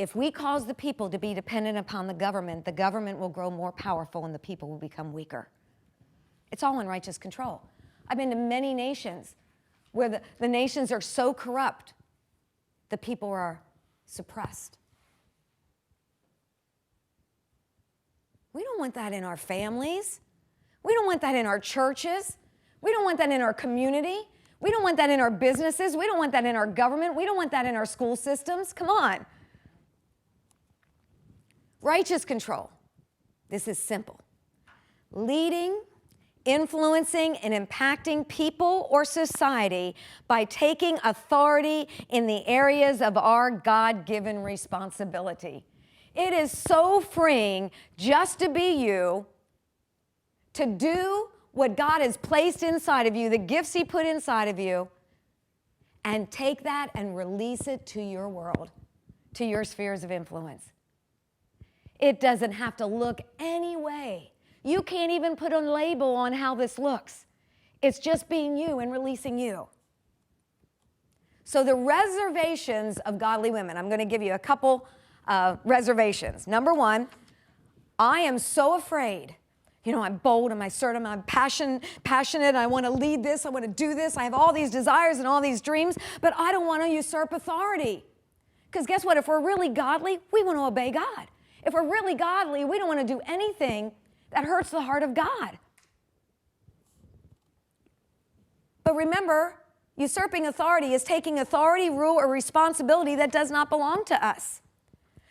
If we cause the people to be dependent upon the government will grow more powerful and the people will become weaker. It's all in righteous control. I've been to many nations where the nations are so corrupt, the people are suppressed. We don't want that in our families. We don't want that in our churches. We don't want that in our community. We don't want that in our businesses. We don't want that in our government. We don't want that in our school systems. Come on. Righteous control. This is simple. Leading, influencing, and impacting people or society by taking authority in the areas of our God-given responsibility. It is so freeing just to be you, to do what God has placed inside of you, the gifts He put inside of you, and take that and release it to your world, to your spheres of influence. It doesn't have to look any way. You can't even put a label on how this looks. It's just being you and releasing you. So the reservations of godly women, I'm going to give you a couple reservations. Number one, I am so afraid. You know, I'm bold, I'm assertive, I'm passionate, I want to lead this, I want to do this, I have all these desires and all these dreams, but I don't want to usurp authority. Because guess what? If we're really godly, we want to obey God. If we're really godly, we don't want to do anything that hurts the heart of God. But remember, usurping authority is taking authority, rule, or responsibility that does not belong to us.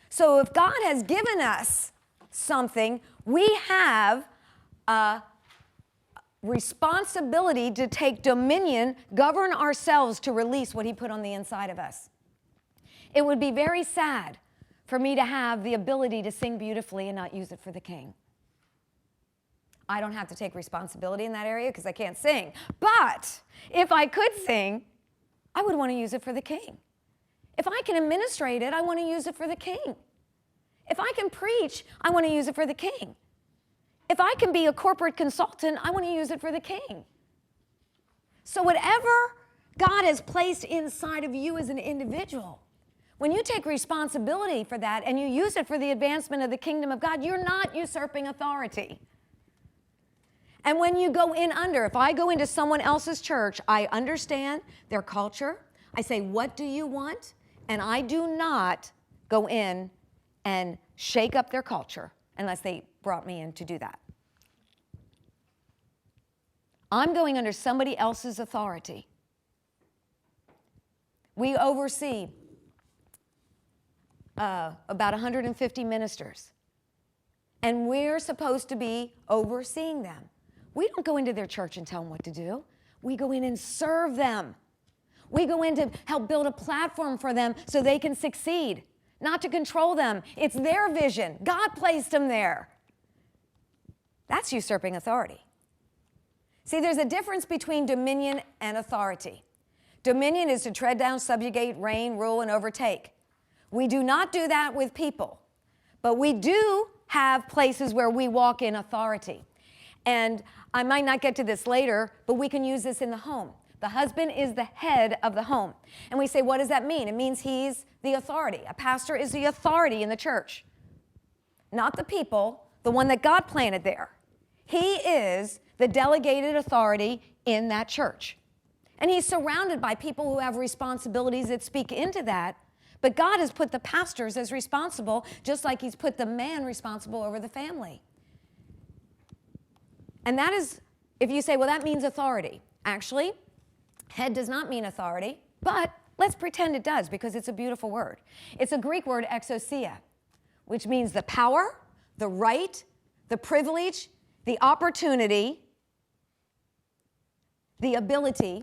So if God has given us something, we have a responsibility to take dominion, govern ourselves to release what He put on the inside of us. It would be very sad for me to have the ability to sing beautifully and not use it for the King. I don't have to take responsibility in that area because I can't sing. But if I could sing, I would want to use it for the King. If I can administrate it, I want to use it for the King. If I can preach, I want to use it for the King. If I can be a corporate consultant, I want to use it for the King. So whatever God has placed inside of you as an individual, when you take responsibility for that and you use it for the advancement of the kingdom of God, you're not usurping authority. And when you go in under, if I go into someone else's church, I understand their culture. I say, what do you want? And I do not go in and shake up their culture unless they brought me in to do that. I'm going under somebody else's authority. We oversee about 150 ministers, and we're supposed to be overseeing them. We don't go into their church and tell them what to do. We go in and serve them. We go in to help build a platform for them so they can succeed, not to control them. It's their vision. God placed them there. That's usurping authority. See, there's a difference between dominion and authority. Dominion is to tread down, subjugate, reign, rule, and overtake. We do not do that with people, but we do have places where we walk in authority. And I might not get to this later, but we can use this in the home. The husband is the head of the home. And we say, what does that mean? It means he's the authority. A pastor is the authority in the church, not the people, the one that God planted there. He is the delegated authority in that church. And he's surrounded by people who have responsibilities that speak into that. But God has put the pastors as responsible, just like He's put the man responsible over the family. And that is, if you say, well, that means authority. Actually, head does not mean authority, but let's pretend it does because it's a beautiful word. It's a Greek word, exousia, which means the power, the right, the privilege, the opportunity, the ability,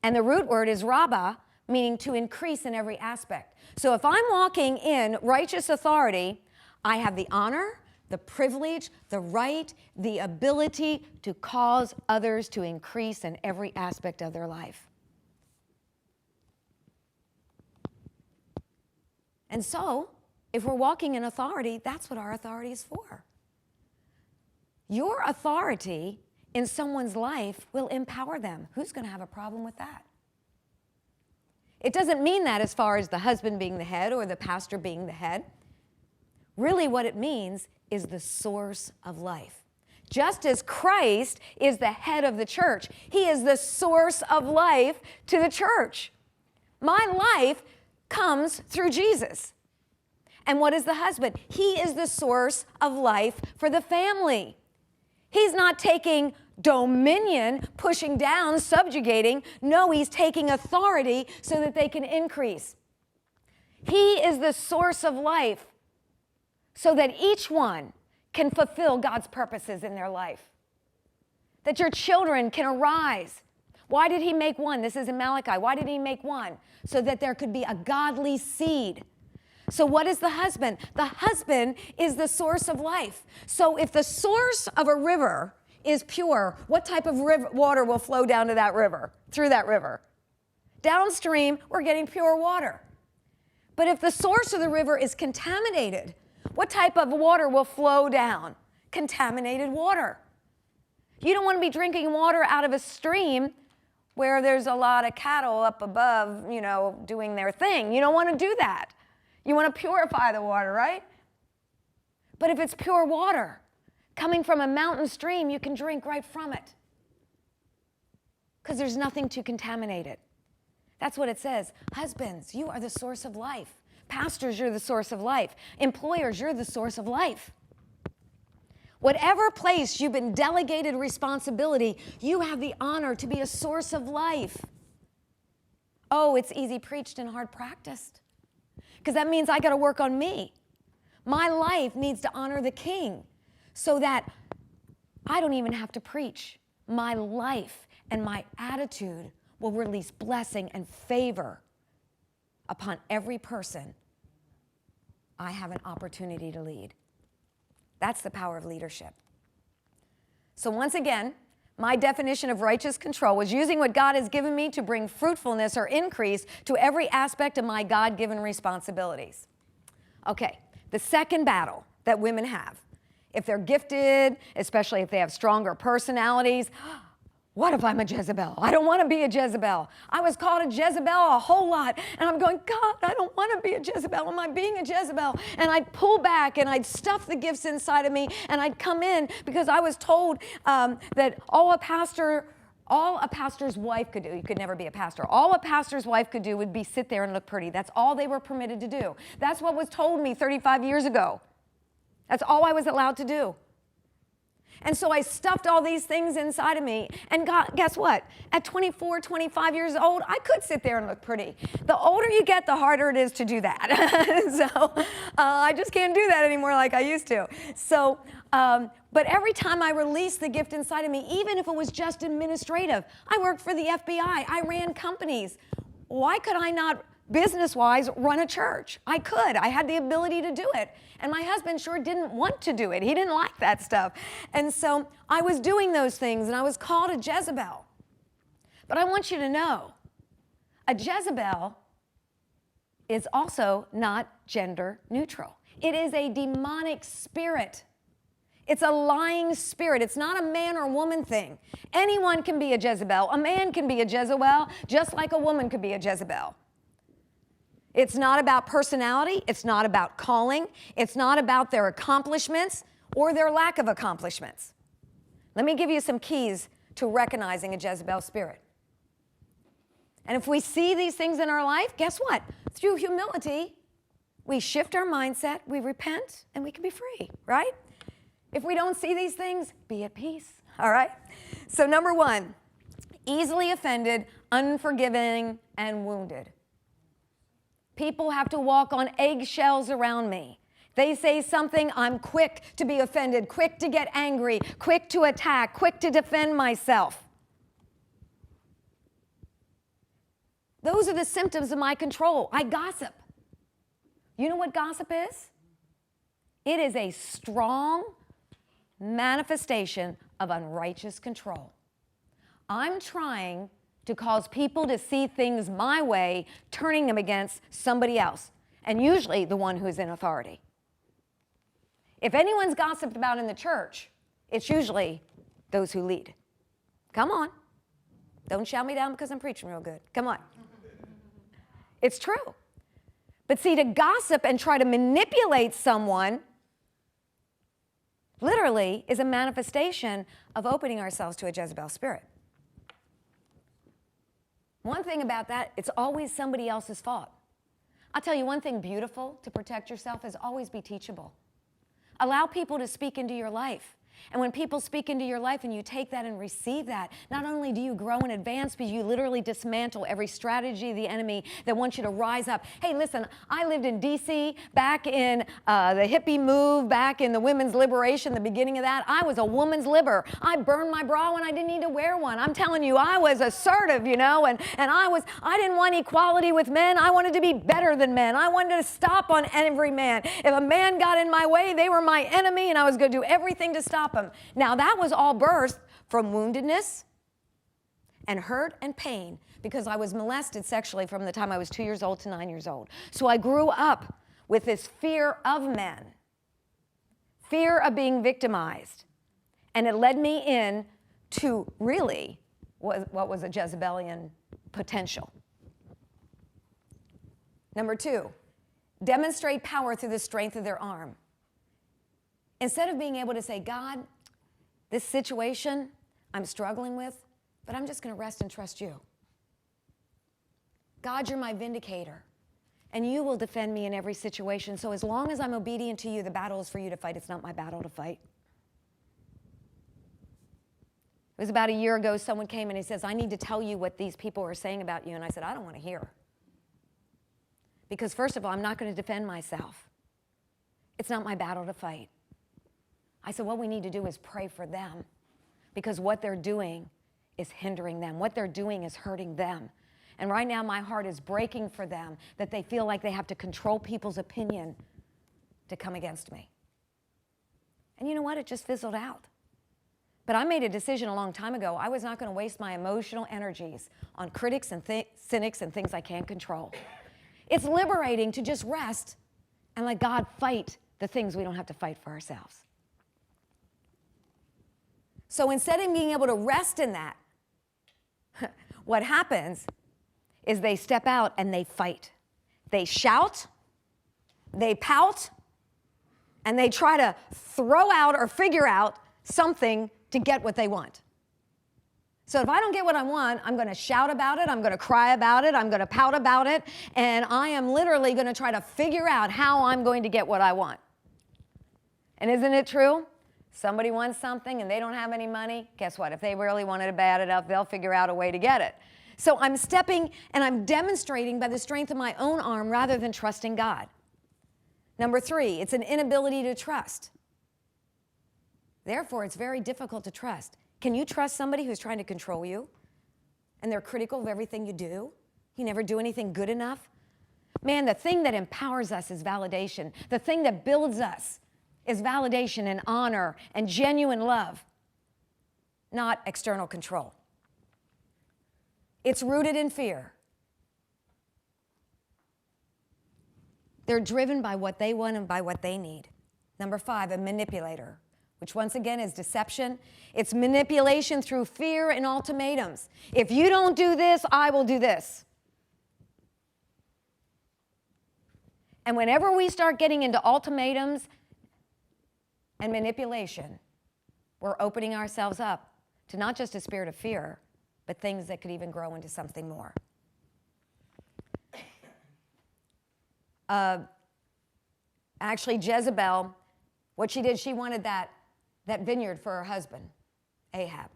and the root word is rabbah, meaning to increase in every aspect. So if I'm walking in righteous authority, I have the honor, the privilege, the right, the ability to cause others to increase in every aspect of their life. And so, if we're walking in authority, that's what our authority is for. Your authority in someone's life will empower them. Who's going to have a problem with that? It doesn't mean that as far as the husband being the head or the pastor being the head. Really what it means is the source of life. Just as Christ is the head of the church, he is the source of life to the church. My life comes through Jesus. And what is the husband? He is the source of life for the family. He's not taking dominion, pushing down, subjugating. No, he's taking authority so that they can increase. He is the source of life so that each one can fulfill God's purposes in their life. That your children can arise. Why did he make one? This is in Malachi. Why did he make one? So that there could be a godly seed. So what is the husband? The husband is the source of life. So if the source of a river is pure, what type of water will flow down to that river, through that river? Downstream, we're getting pure water. But if the source of the river is contaminated, what type of water will flow down? Contaminated water. You don't want to be drinking water out of a stream where there's a lot of cattle up above, doing their thing. You don't want to do that. You want to purify the water, right? But if it's pure water coming from a mountain stream, you can drink right from it because there's nothing to contaminate it. That's what it says. Husbands, you are the source of life. Pastors, you're the source of life. Employers, you're the source of life. Whatever place you've been delegated responsibility, you have the honor to be a source of life. Oh, it's easy preached and hard practiced. Because that means I got to work on me. My life needs to honor the King so that I don't even have to preach. My life and my attitude will release blessing and favor upon every person I have an opportunity to lead. That's the power of leadership. So once again, my definition of righteous control was using what God has given me to bring fruitfulness or increase to every aspect of my God-given responsibilities. Okay, the second battle that women have, if they're gifted, especially if they have stronger personalities, what if I'm a Jezebel? I don't want to be a Jezebel. I was called a Jezebel a whole lot, and I'm going, God, I don't want to be a Jezebel. Am I being a Jezebel? And I'd pull back, and I'd stuff the gifts inside of me, and I'd come in because I was told that all a pastor's wife could do, you could never be a pastor, all a pastor's wife could do would be sit there and look pretty. That's all they were permitted to do. That's what was told me 35 years ago. That's all I was allowed to do. And so I stuffed all these things inside of me. And God, guess what? At 24, 25 years old, I could sit there and look pretty. The older you get, the harder it is to do that. So I just can't do that anymore like I used to. So, but every time I released the gift inside of me, even if it was just administrative, I worked for the FBI. I ran companies. Why could I not, business-wise, run a church? I could. I had the ability to do it. And my husband sure didn't want to do it. He didn't like that stuff. And so I was doing those things, and I was called a Jezebel. But I want you to know, a Jezebel is also not gender neutral. It is a demonic spirit. It's a lying spirit. It's not a man or woman thing. Anyone can be a Jezebel. A man can be a Jezebel, just like a woman could be a Jezebel. It's not about personality. It's not about calling. It's not about their accomplishments or their lack of accomplishments. Let me give you some keys to recognizing a Jezebel spirit. And if we see these things in our life, guess what? Through humility, we shift our mindset, we repent, and we can be free, right? If we don't see these things, be at peace, all right? So number one, easily offended, unforgiving, and wounded. People have to walk on eggshells around me. They say something, I'm quick to be offended, quick to get angry, quick to attack, quick to defend myself. Those are the symptoms of my control. I gossip. You know what gossip is? It is a strong manifestation of unrighteous control. I'm trying to cause people to see things my way, turning them against somebody else, and usually the one who's in authority. If anyone's gossiped about in the church, it's usually those who lead. Come on. Don't shout me down because I'm preaching real good. Come on. It's true. But see, to gossip and try to manipulate someone literally is a manifestation of opening ourselves to a Jezebel spirit. One thing about that, it's always somebody else's fault. I'll tell you one thing beautiful to protect yourself is always be teachable. Allow people to speak into your life. And when people speak into your life and you take that and receive that, not only do you grow and advance, but you literally dismantle every strategy of the enemy that wants you to rise up. Hey, listen, I lived in D.C. back in the hippie move, back in the women's liberation, the beginning of that. I was a woman's liber. I burned my bra when I didn't need to wear one. I'm telling you, I was assertive, and I didn't want equality with men. I wanted to be better than men. I wanted to stop on every man. If a man got in my way, they were my enemy, and I was going to do everything to stop them. Now, that was all birthed from woundedness and hurt and pain because I was molested sexually from the time I was 2 years old to 9 years old. So I grew up with this fear of men, fear of being victimized, and it led me in to really what was a Jezebelian potential. Number 2, demonstrate power through the strength of their arm. Instead of being able to say, God, this situation I'm struggling with, but I'm just going to rest and trust you. God, you're my vindicator, and you will defend me in every situation. So as long as I'm obedient to you, the battle is for you to fight. It's not my battle to fight. It was about a year ago, someone came and he says, I need to tell you what these people are saying about you. And I said, I don't want to hear. Because first of all, I'm not going to defend myself. It's not my battle to fight. I said, what we need to do is pray for them because what they're doing is hindering them. What they're doing is hurting them. And right now, my heart is breaking for them that they feel like they have to control people's opinion to come against me. And you know what? It just fizzled out. But I made a decision a long time ago. I was not going to waste my emotional energies on critics and cynics and things I can't control. It's liberating to just rest and let God fight the things we don't have to fight for ourselves. So instead of being able to rest in that, what happens is they step out and they fight. They shout, they pout, and they try to throw out or figure out something to get what they want. So if I don't get what I want, I'm going to shout about it, I'm going to cry about it, I'm going to pout about it, and I am literally going to try to figure out how I'm going to get what I want. And isn't it true? Somebody wants something and they don't have any money. Guess what? If they really wanted it bad enough, they'll figure out a way to get it. So I'm stepping and I'm demonstrating by the strength of my own arm rather than trusting God. Number 3, it's an inability to trust. Therefore, it's very difficult to trust. Can you trust somebody who's trying to control you and they're critical of everything you do? You never do anything good enough? Man, the thing that empowers us is validation. The thing that builds us is validation and honor and genuine love, not external control. It's rooted in fear. They're driven by what they want and by what they need. Number 5, a manipulator, which once again is deception. It's manipulation through fear and ultimatums. If you don't do this, I will do this. And whenever we start getting into ultimatums and manipulation, we're opening ourselves up to not just a spirit of fear, but things that could even grow into something more. Actually, Jezebel, what she did, she wanted that vineyard for her husband, Ahab.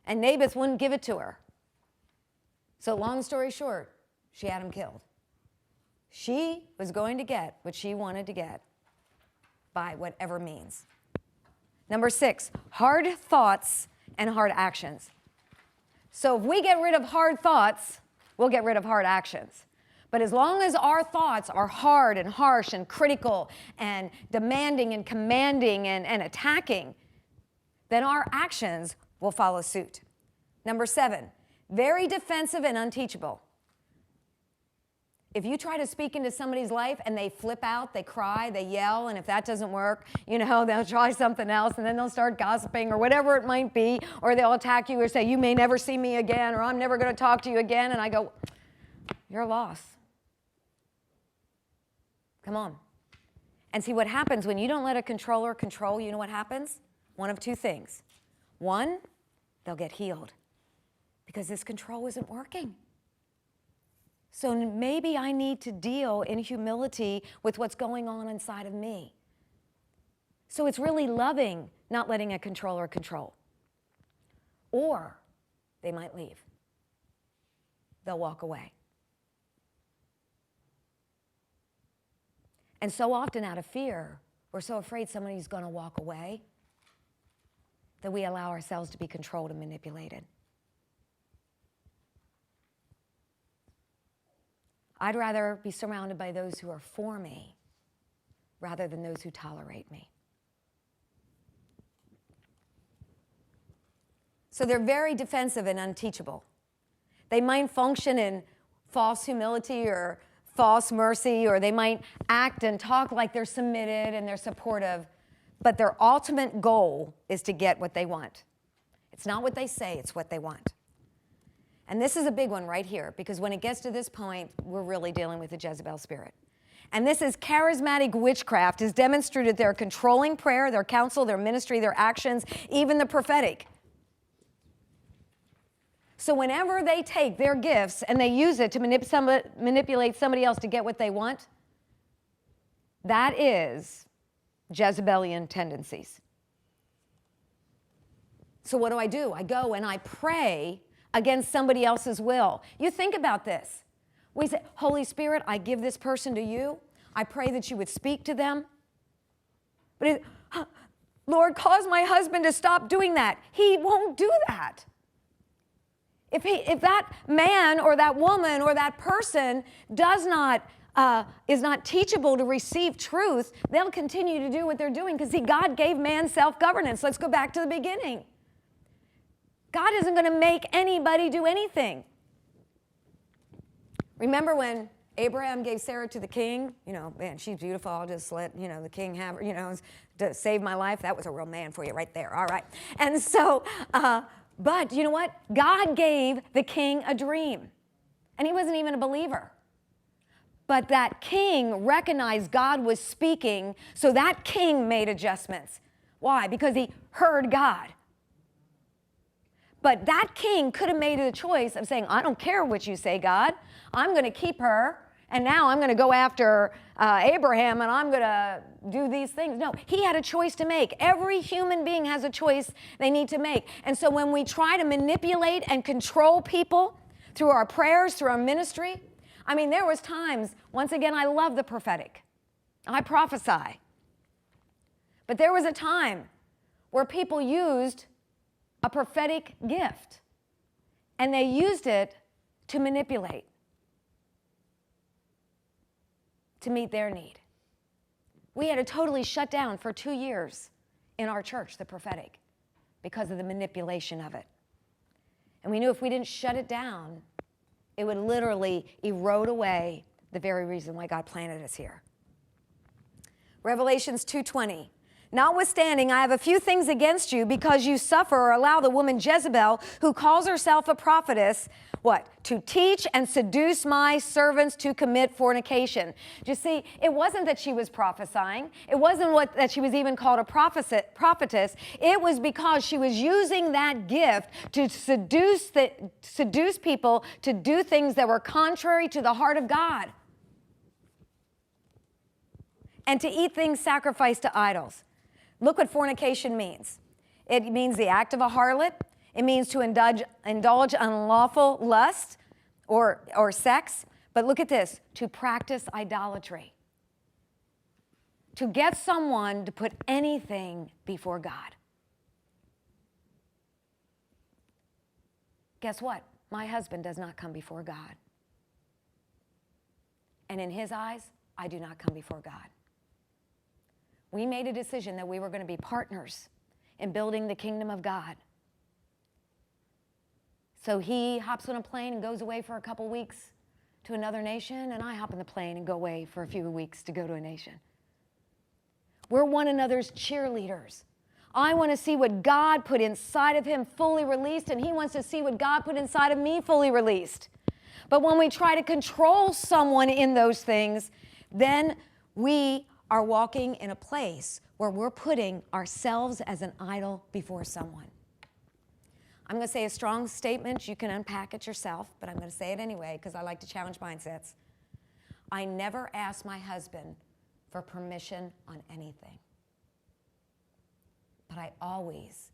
And Naboth wouldn't give it to her. So long story short, she had him killed. She was going to get what she wanted to get by whatever means. Number 6, hard thoughts and hard actions. So if we get rid of hard thoughts, we'll get rid of hard actions. But as long as our thoughts are hard and harsh and critical and demanding and commanding and attacking, then our actions will follow suit. Number 7, very defensive and unteachable. If you try to speak into somebody's life and they flip out, they cry, they yell, and if that doesn't work, they'll try something else, and then they'll start gossiping or whatever it might be, or they'll attack you or say, you may never see me again, or I'm never going to talk to you again, and I go, you're lost. Come on. And see what happens when you don't let a controller control, you know what happens? One of two things. One, they'll get healed because this control isn't working. So maybe I need to deal in humility with what's going on inside of me. So it's really loving, not letting a controller control. Or they might leave. They'll walk away. And so often out of fear, we're so afraid somebody's going to walk away that we allow ourselves to be controlled and manipulated. I'd rather be surrounded by those who are for me rather than those who tolerate me. So they're very defensive and unteachable. They might function in false humility or false mercy, or they might act and talk like they're submitted and they're supportive, but their ultimate goal is to get what they want. It's not what they say, it's what they want. And this is a big one right here, because when it gets to this point, we're really dealing with the Jezebel spirit. And this is charismatic witchcraft is demonstrated their controlling prayer, their counsel, their ministry, their actions, even the prophetic. So whenever they take their gifts and they use it to manipulate somebody else to get what they want, that is Jezebelian tendencies. So what do? I go and I pray against somebody else's will. You think about this. We say, Holy Spirit, I give this person to you. I pray that you would speak to them. But Lord, cause my husband to stop doing that. He won't do that. If that man or that woman or that person is not teachable to receive truth, they'll continue to do what they're doing, because see, God gave man self-governance. Let's go back to the beginning. God isn't going to make anybody do anything. Remember when Abraham gave Sarah to the king? You know, man, she's beautiful. I'll just let, the king have her, to save my life. That was a real man for you right there. All right. And so, but you know what? God gave the king a dream, and he wasn't even a believer. But that king recognized God was speaking, so that king made adjustments. Why? Because he heard God. But that king could have made a choice of saying, I don't care what you say, God. I'm going to keep her, and now I'm going to go after Abraham, and I'm going to do these things. No, he had a choice to make. Every human being has a choice they need to make. And so when we try to manipulate and control people through our prayers, through our ministry, I mean, there was times, once again, I love the prophetic. I prophesy. But there was a time where people used a prophetic gift, and they used it to manipulate, to meet their need. We had to totally shut down for 2 years in our church, the prophetic, because of the manipulation of it. And we knew if we didn't shut it down, it would literally erode away the very reason why God planted us here. Revelations 2:20. Notwithstanding, I have a few things against you, because you suffer or allow the woman Jezebel, who calls herself a prophetess, what? To teach and seduce my servants to commit fornication. Do you see, it wasn't that she was prophesying. It wasn't that she was even called a prophetess. It was because she was using that gift to seduce people to do things that were contrary to the heart of God, and to eat things sacrificed to idols. Look what fornication means. It means the act of a harlot. It means to indulge unlawful lust or sex. But look at this, to practice idolatry. To get someone to put anything before God. Guess what? My husband does not come before God. And in his eyes, I do not come before God. We made a decision that we were going to be partners in building the kingdom of God. So he hops on a plane and goes away for a couple weeks to another nation, and I hop on the plane and go away for a few weeks to go to a nation. We're one another's cheerleaders. I want to see what God put inside of him fully released, and he wants to see what God put inside of me fully released. But when we try to control someone in those things, then we are walking in a place where we're putting ourselves as an idol before someone. I'm going to say a strong statement. You can unpack it yourself, but I'm going to say it anyway because I like to challenge mindsets. I never ask my husband for permission on anything, but I always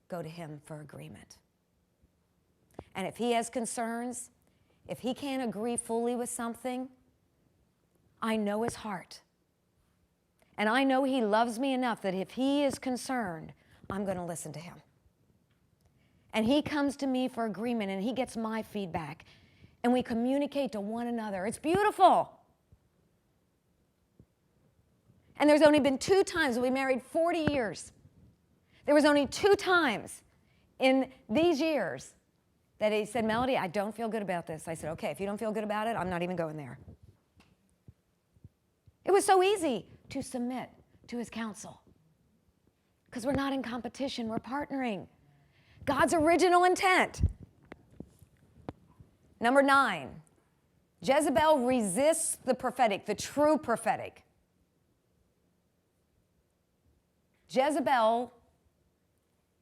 go to him for agreement. And if he has concerns, if he can't agree fully with something, I know his heart. And I know he loves me enough that if he is concerned, I'm going to listen to him. And he comes to me for agreement, and he gets my feedback. And we communicate to one another. It's beautiful. And there's only been 2 times, we married 40 years. There was only 2 times in these years that he said, Melodye, I don't feel good about this. I said, okay, if you don't feel good about it, I'm not even going there. It was so easy to submit to his counsel because we're not in competition, we're partnering. God's original intent. Number 9, Jezebel resists the prophetic, the true prophetic. Jezebel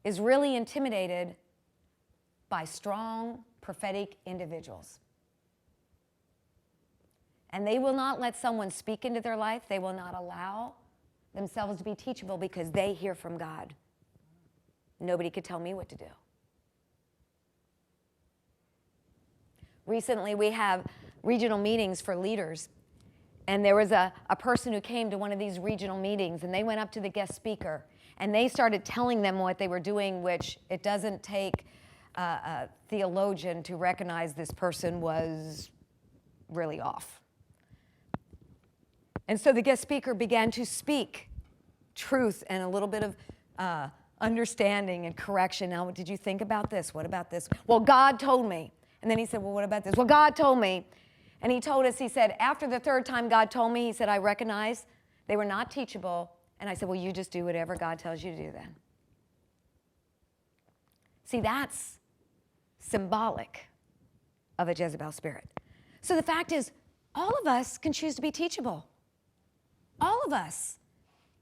is really intimidated by strong prophetic individuals. And they will not let someone speak into their life. They will not allow themselves to be teachable because they hear from God. Nobody could tell me what to do. Recently, we have regional meetings for leaders. And there was a person who came to one of these regional meetings, and they went up to the guest speaker, and they started telling them what they were doing, which it doesn't take a theologian to recognize this person was really off. And so the guest speaker began to speak truth and a little bit of understanding and correction. Now, did you think about this? What about this? Well, God told me. And then he said, well, what about this? Well, God told me. And he told us, he said, after the 3rd time God told me, he said, I recognized they were not teachable. And I said, well, you just do whatever God tells you to do then. See, that's symbolic of a Jezebel spirit. So the fact is, all of us can choose to be teachable. All of us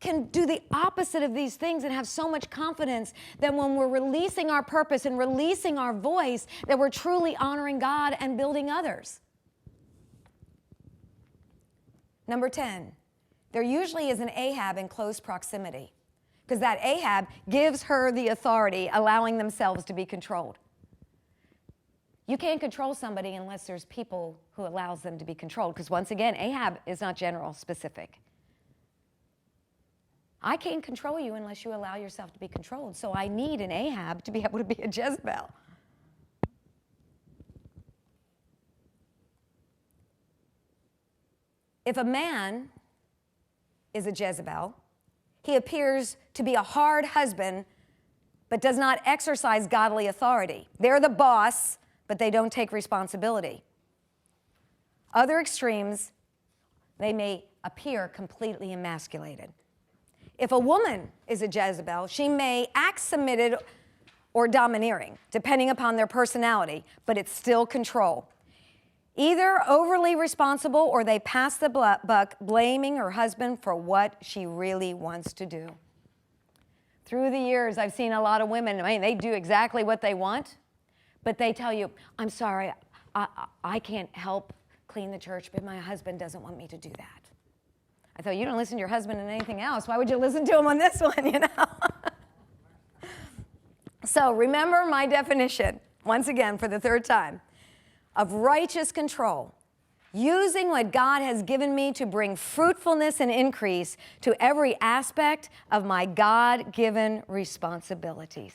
can do the opposite of these things and have so much confidence that when we're releasing our purpose and releasing our voice, that we're truly honoring God and building others. Number 10, there usually is an Ahab in close proximity because that Ahab gives her the authority, allowing themselves to be controlled. You can't control somebody unless there's people who allows them to be controlled because once again, Ahab is not general specific. I can't control you unless you allow yourself to be controlled. So I need an Ahab to be able to be a Jezebel. If a man is a Jezebel, he appears to be a hard husband, but does not exercise godly authority. They're the boss, but they don't take responsibility. Other extremes, they may appear completely emasculated. If a woman is a Jezebel, she may act submitted or domineering, depending upon their personality, but it's still control. Either overly responsible or they pass the buck, blaming her husband for what she really wants to do. Through the years, I've seen a lot of women, they do exactly what they want, but they tell you, I'm sorry, I can't help clean the church, but my husband doesn't want me to do that. I thought, you don't listen to your husband in anything else. Why would you listen to him on this one, you know? So remember my definition, once again, for the 3rd time, of righteous control, using what God has given me to bring fruitfulness and increase to every aspect of my God-given responsibilities.